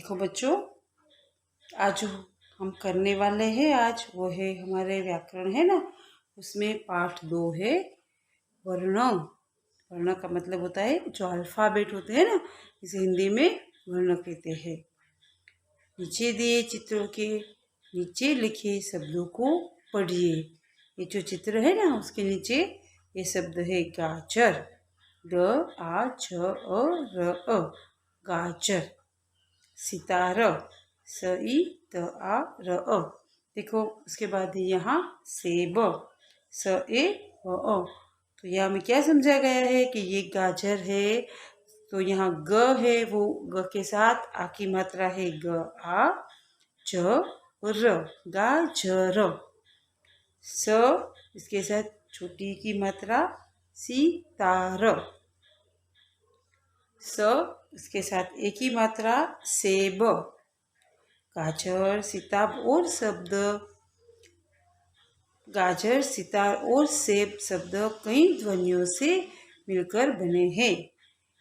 देखो बच्चों, आज जो हम करने वाले हैं आज वो है हमारे व्याकरण है ना, उसमें पाठ 2 है वर्ण। वर्ण का मतलब होता है जो अल्फ़ाबेट होते हैं ना, इसे हिंदी में वर्ण कहते हैं। नीचे दिए चित्रों के नीचे लिखे शब्दों को पढ़िए। ये जो चित्र है ना उसके नीचे ये शब्द है गाजर, G-A-J-A-R, गाजर। सितारा, SITARA। देखो उसके बाद यहाँ सेब, SEB। तो यहाँ में क्या समझा गया है कि ये गाजर है, तो यहाँ ग है, वो ग के साथ आ की मात्रा है G-A-J-R, गाजर। स इसके साथ छोटी की मात्रा सितारा। स इसके साथ एक ही मात्रा सेब। गाजर, सितार और शब्द गाजर, सितार और सेब शब्द कई ध्वनियों से मिलकर बने हैं।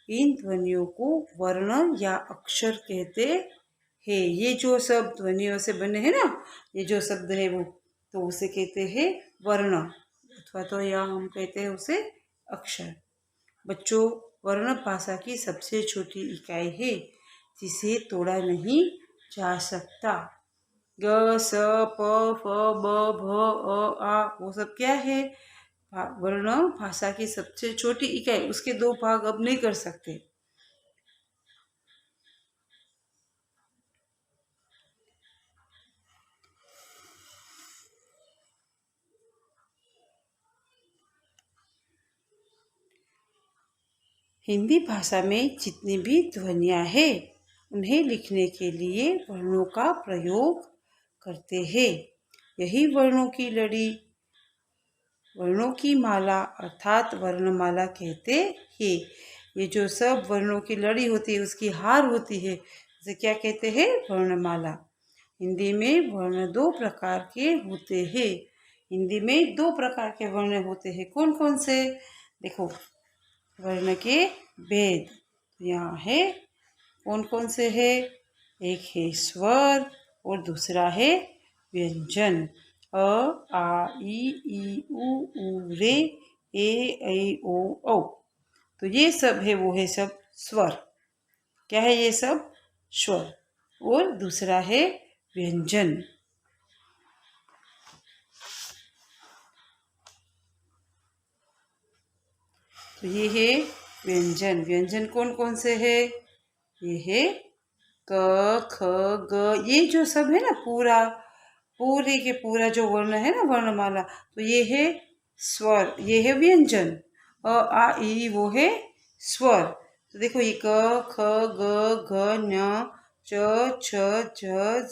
इन ध्वनियों को वर्ण या अक्षर कहते हैं। ये जो सब ध्वनियों से बने हैं ना, ये जो शब्द है वो, तो उसे कहते हैं वर्ण, अथवा तो या हम कहते हैं उसे अक्षर। बच्चों, वर्ण भाषा की सबसे छोटी इकाई है जिसे तोड़ा नहीं जा सकता। ग, स, प, फ, ब, भ, अ, आ, वो सब क्या है? वर्ण भाषा की सबसे छोटी इकाई। उसके 2 भाग अब नहीं कर सकते। हिंदी भाषा में जितनी भी ध्वनियाँ हैं उन्हें लिखने के लिए वर्णों का प्रयोग करते हैं। यही वर्णों की लड़ी, वर्णों की माला अर्थात वर्णमाला कहते हैं। ये जो सब वर्णों की लड़ी होती है उसकी हार होती है, उसे क्या कहते हैं? वर्णमाला। हिंदी में वर्ण 2 प्रकार के होते हैं। हिंदी में 2 प्रकार के वर्ण होते हैं। कौन कौन से? देखो, वर्ण के भेद यहाँ है। कौन कौन से है? एक है स्वर और दूसरा है व्यंजन। अ, आ, ई, उ, रे, ए, ऐ, ओ, औ। तो ये सब है, वो है सब स्वर। क्या है ये सब? स्वर। और दूसरा है व्यंजन। तो ये है व्यंजन। व्यंजन कौन कौन से है? ये है क, ख, ग। ये जो सब है ना, पूरे के पूरा जो वर्ण है ना, वर्णमाला, तो ये है स्वर, ये है व्यंजन। अ, आ, ई, वो है स्वर। तो देखो ये क, ख, ग, घ, न, च, छ, झ,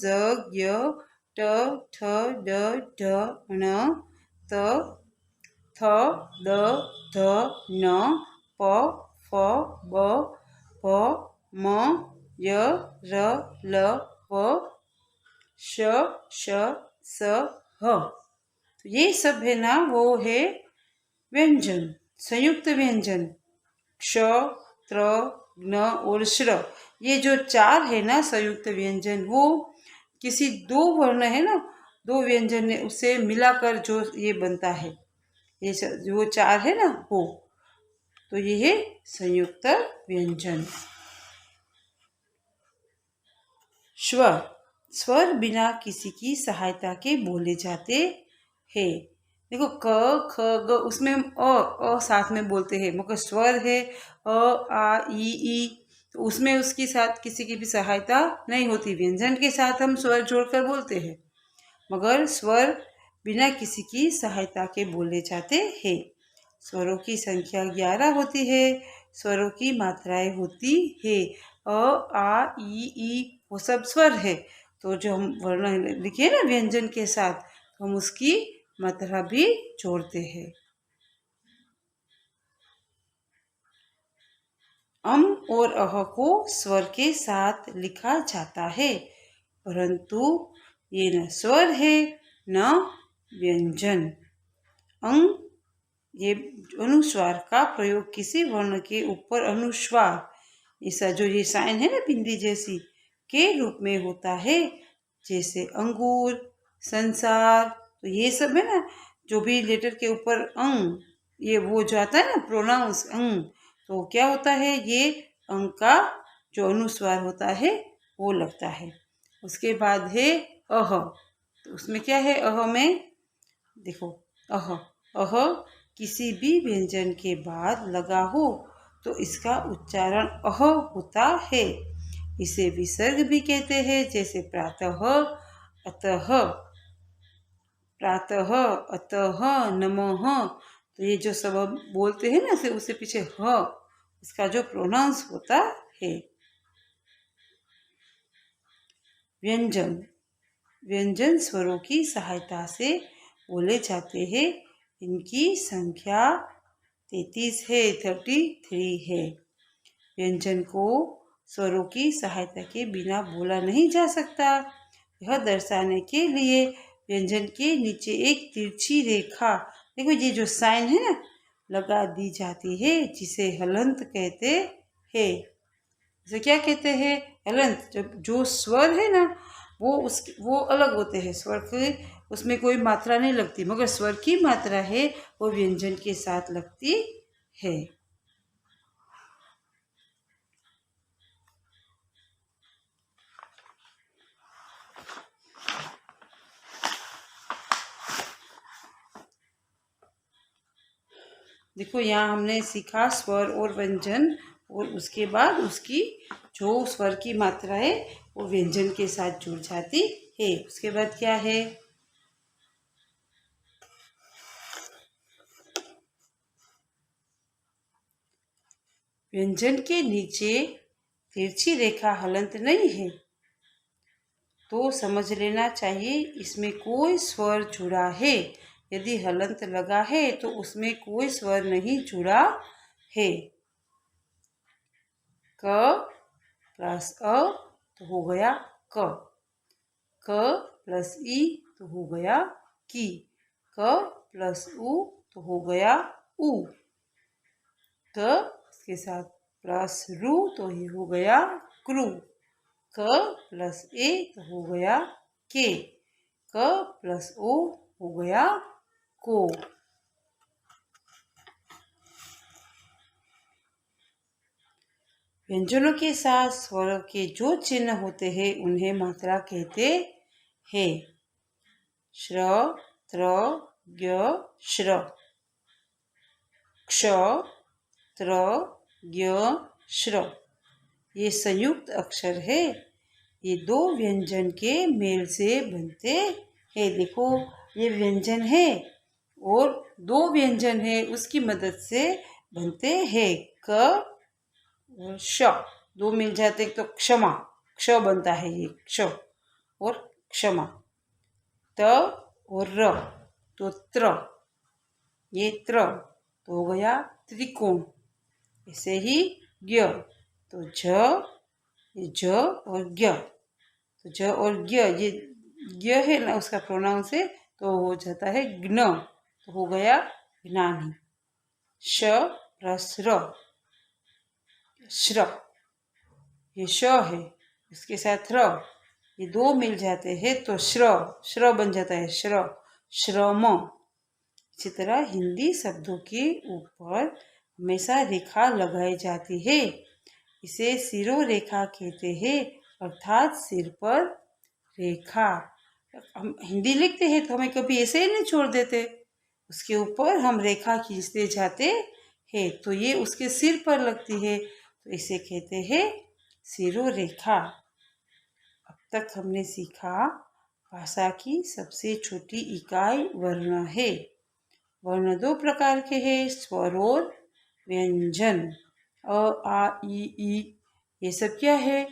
ज, य, ट, ठ, ड, ढ, ण, त, थ, द, ध, न, प, फ, ब, भ, म, य, र, ल, व, श, श, स, ह। तो ये सब है ना, वो है व्यंजन, संयुक्त व्यंजन। क्ष, त्र, ज्ञ और श्र, ये जो 4 है ना संयुक्त व्यंजन, वो किसी 2 वर्ण है ना, 2 व्यंजन है, उसे मिलाकर जो ये बनता है, ये जो 4 है ना वो, तो ये है संयुक्त व्यंजन। स्वर, स्वर बिना किसी की सहायता के बोले जाते हैं। देखो क, ख, ग, उसमें हम अ साथ में बोलते हैं, मगर स्वर है अ, आ, ई, तो उसमें उसकी साथ किसी की भी सहायता नहीं होती। व्यंजन के साथ हम स्वर जोड़कर बोलते हैं, मगर स्वर बिना किसी की सहायता के बोले जाते हैं। स्वरों की संख्या 11 होती है। स्वरों की मात्राएं होती है अ, आ, ई, वो सब स्वर है। तो जो हम वर्ण लिखे ना व्यंजन के साथ, हम उसकी मात्रा भी जोड़ते हैं। अम और अह को स्वर के साथ लिखा जाता है, परंतु ये न स्वर है न व्यंजन। अंग, ये अनुस्वार का प्रयोग किसी वर्ण के ऊपर अनुस्वार, ऐसा जो ये साइन है ना बिंदी जैसी, के रूप में होता है, जैसे अंगूर, संसार। तो ये सब है ना, जो भी लेटर के ऊपर अंग, ये वो जो आता है ना प्रोनाउंस अंग, तो क्या होता है, ये अंग का जो अनुस्वार होता है वो लगता है। उसके बाद है अह। तो उसमें क्या है अह में, देखो अह, अह किसी भी व्यंजन के बाद लगा हो तो इसका उच्चारण अह होता है। इसे विसर्ग भी कहते हैं, जैसे प्रातः, अतः, प्रातः, अतः, नमः। तो ये जो सब हम बोलते हैं ना, उसे पीछे ह, इसका जो प्रोनाउंस होता है। व्यंजन, व्यंजन स्वरों की सहायता से बोले जाते हैं। इनकी संख्या 33 है, 33 है। व्यंजन को स्वरों की सहायता के बिना बोला नहीं जा सकता। यह दर्शाने के लिए व्यंजन के नीचे एक तिरछी रेखा, देखो ये जो साइन है ना, लगा दी जाती है, जिसे हलंत कहते हैं। इसे क्या कहते हैं, हलंत। जब जो स्वर है ना, वो अलग होते हैं, स्वर के उसमें कोई मात्रा नहीं लगती, मगर स्वर की मात्रा है वो व्यंजन के साथ लगती है। देखो यहाँ हमने सीखा स्वर और व्यंजन, और उसके बाद उसकी जो स्वर की मात्रा है वो व्यंजन के साथ जुड़ जाती है। उसके बाद क्या है, व्यंजन के नीचे तिरछी रेखा हलंत नहीं है, तो समझ लेना चाहिए इसमें कोई स्वर जुड़ा है। यदि हलंत लगा है तो उसमें कोई स्वर नहीं जुड़ा है। क प्लस अ तो हो गया क, क प्लस ई तो हो गया की, क प्लस उ तो हो गया उ, क इसके साथ प्लस रू तो ये हो गया क्रू, क प्लस ए तो हो गया के, क प्लस ओ हो गया को। व्यंजनों के साथ स्वरों के जो चिन्ह होते हैं उन्हें मात्रा कहते हैं। श्र, त्र, ज्ञ, श्र, क्ष, त्र, ज्ञ, श्र, ये संयुक्त अक्षर है। ये दो व्यंजन के मेल से बनते हैं। देखो ये व्यंजन है और दो व्यंजन है, उसकी मदद से बनते हैं। क और श, दो मिल जाते तो क्षमा, क्ष बनता है, ये क्ष और क्षमा। त और र तो त्र, ये त्र तो हो गया त्रिकोण। ऐसे ही ज्ञ तो ये ज और ज्ञ, तो ज और ज्ञ, ये ज्ञ है ना, उसका प्रोनाउंस है तो हो जाता है ज्ञ, तो हो गया ज्ञानी। श प्लस र, श्र, ये श है, इसके साथ र, ये दो मिल जाते हैं तो श्र, श्र बन जाता है श्र, श्रम। इसी तरह हिंदी शब्दों के ऊपर हमेशा रेखा लगाई जाती है। इसे सिरो रेखा कहते हैं, अर्थात सिर पर रेखा। हम हिंदी लिखते हैं तो हमें कभी ऐसे ही नहीं छोड़ देते, उसके ऊपर हम रेखा खींचते जाते हैं, तो ये उसके सिर पर लगती है, तो इसे कहते हैं सिरो रेखा। अब तक हमने सीखा भाषा की सबसे छोटी इकाई वर्ण है। वर्ण दो प्रकार के हैं, स्वर और व्यंजन। अ, आ, ई, ये सब क्या है,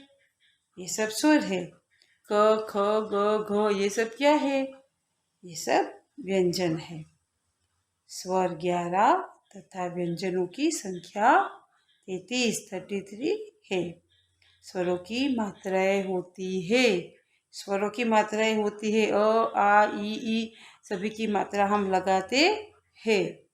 ये सब स्वर है। क, ख, ग, घ, ये सब क्या है, ये सब व्यंजन है। स्वर 11 तथा व्यंजनों की संख्या 33 है। स्वरों की मात्राएं होती है, स्वरों की मात्राएं होती है, अ, आ, ई, सभी की मात्रा हम लगाते हैं।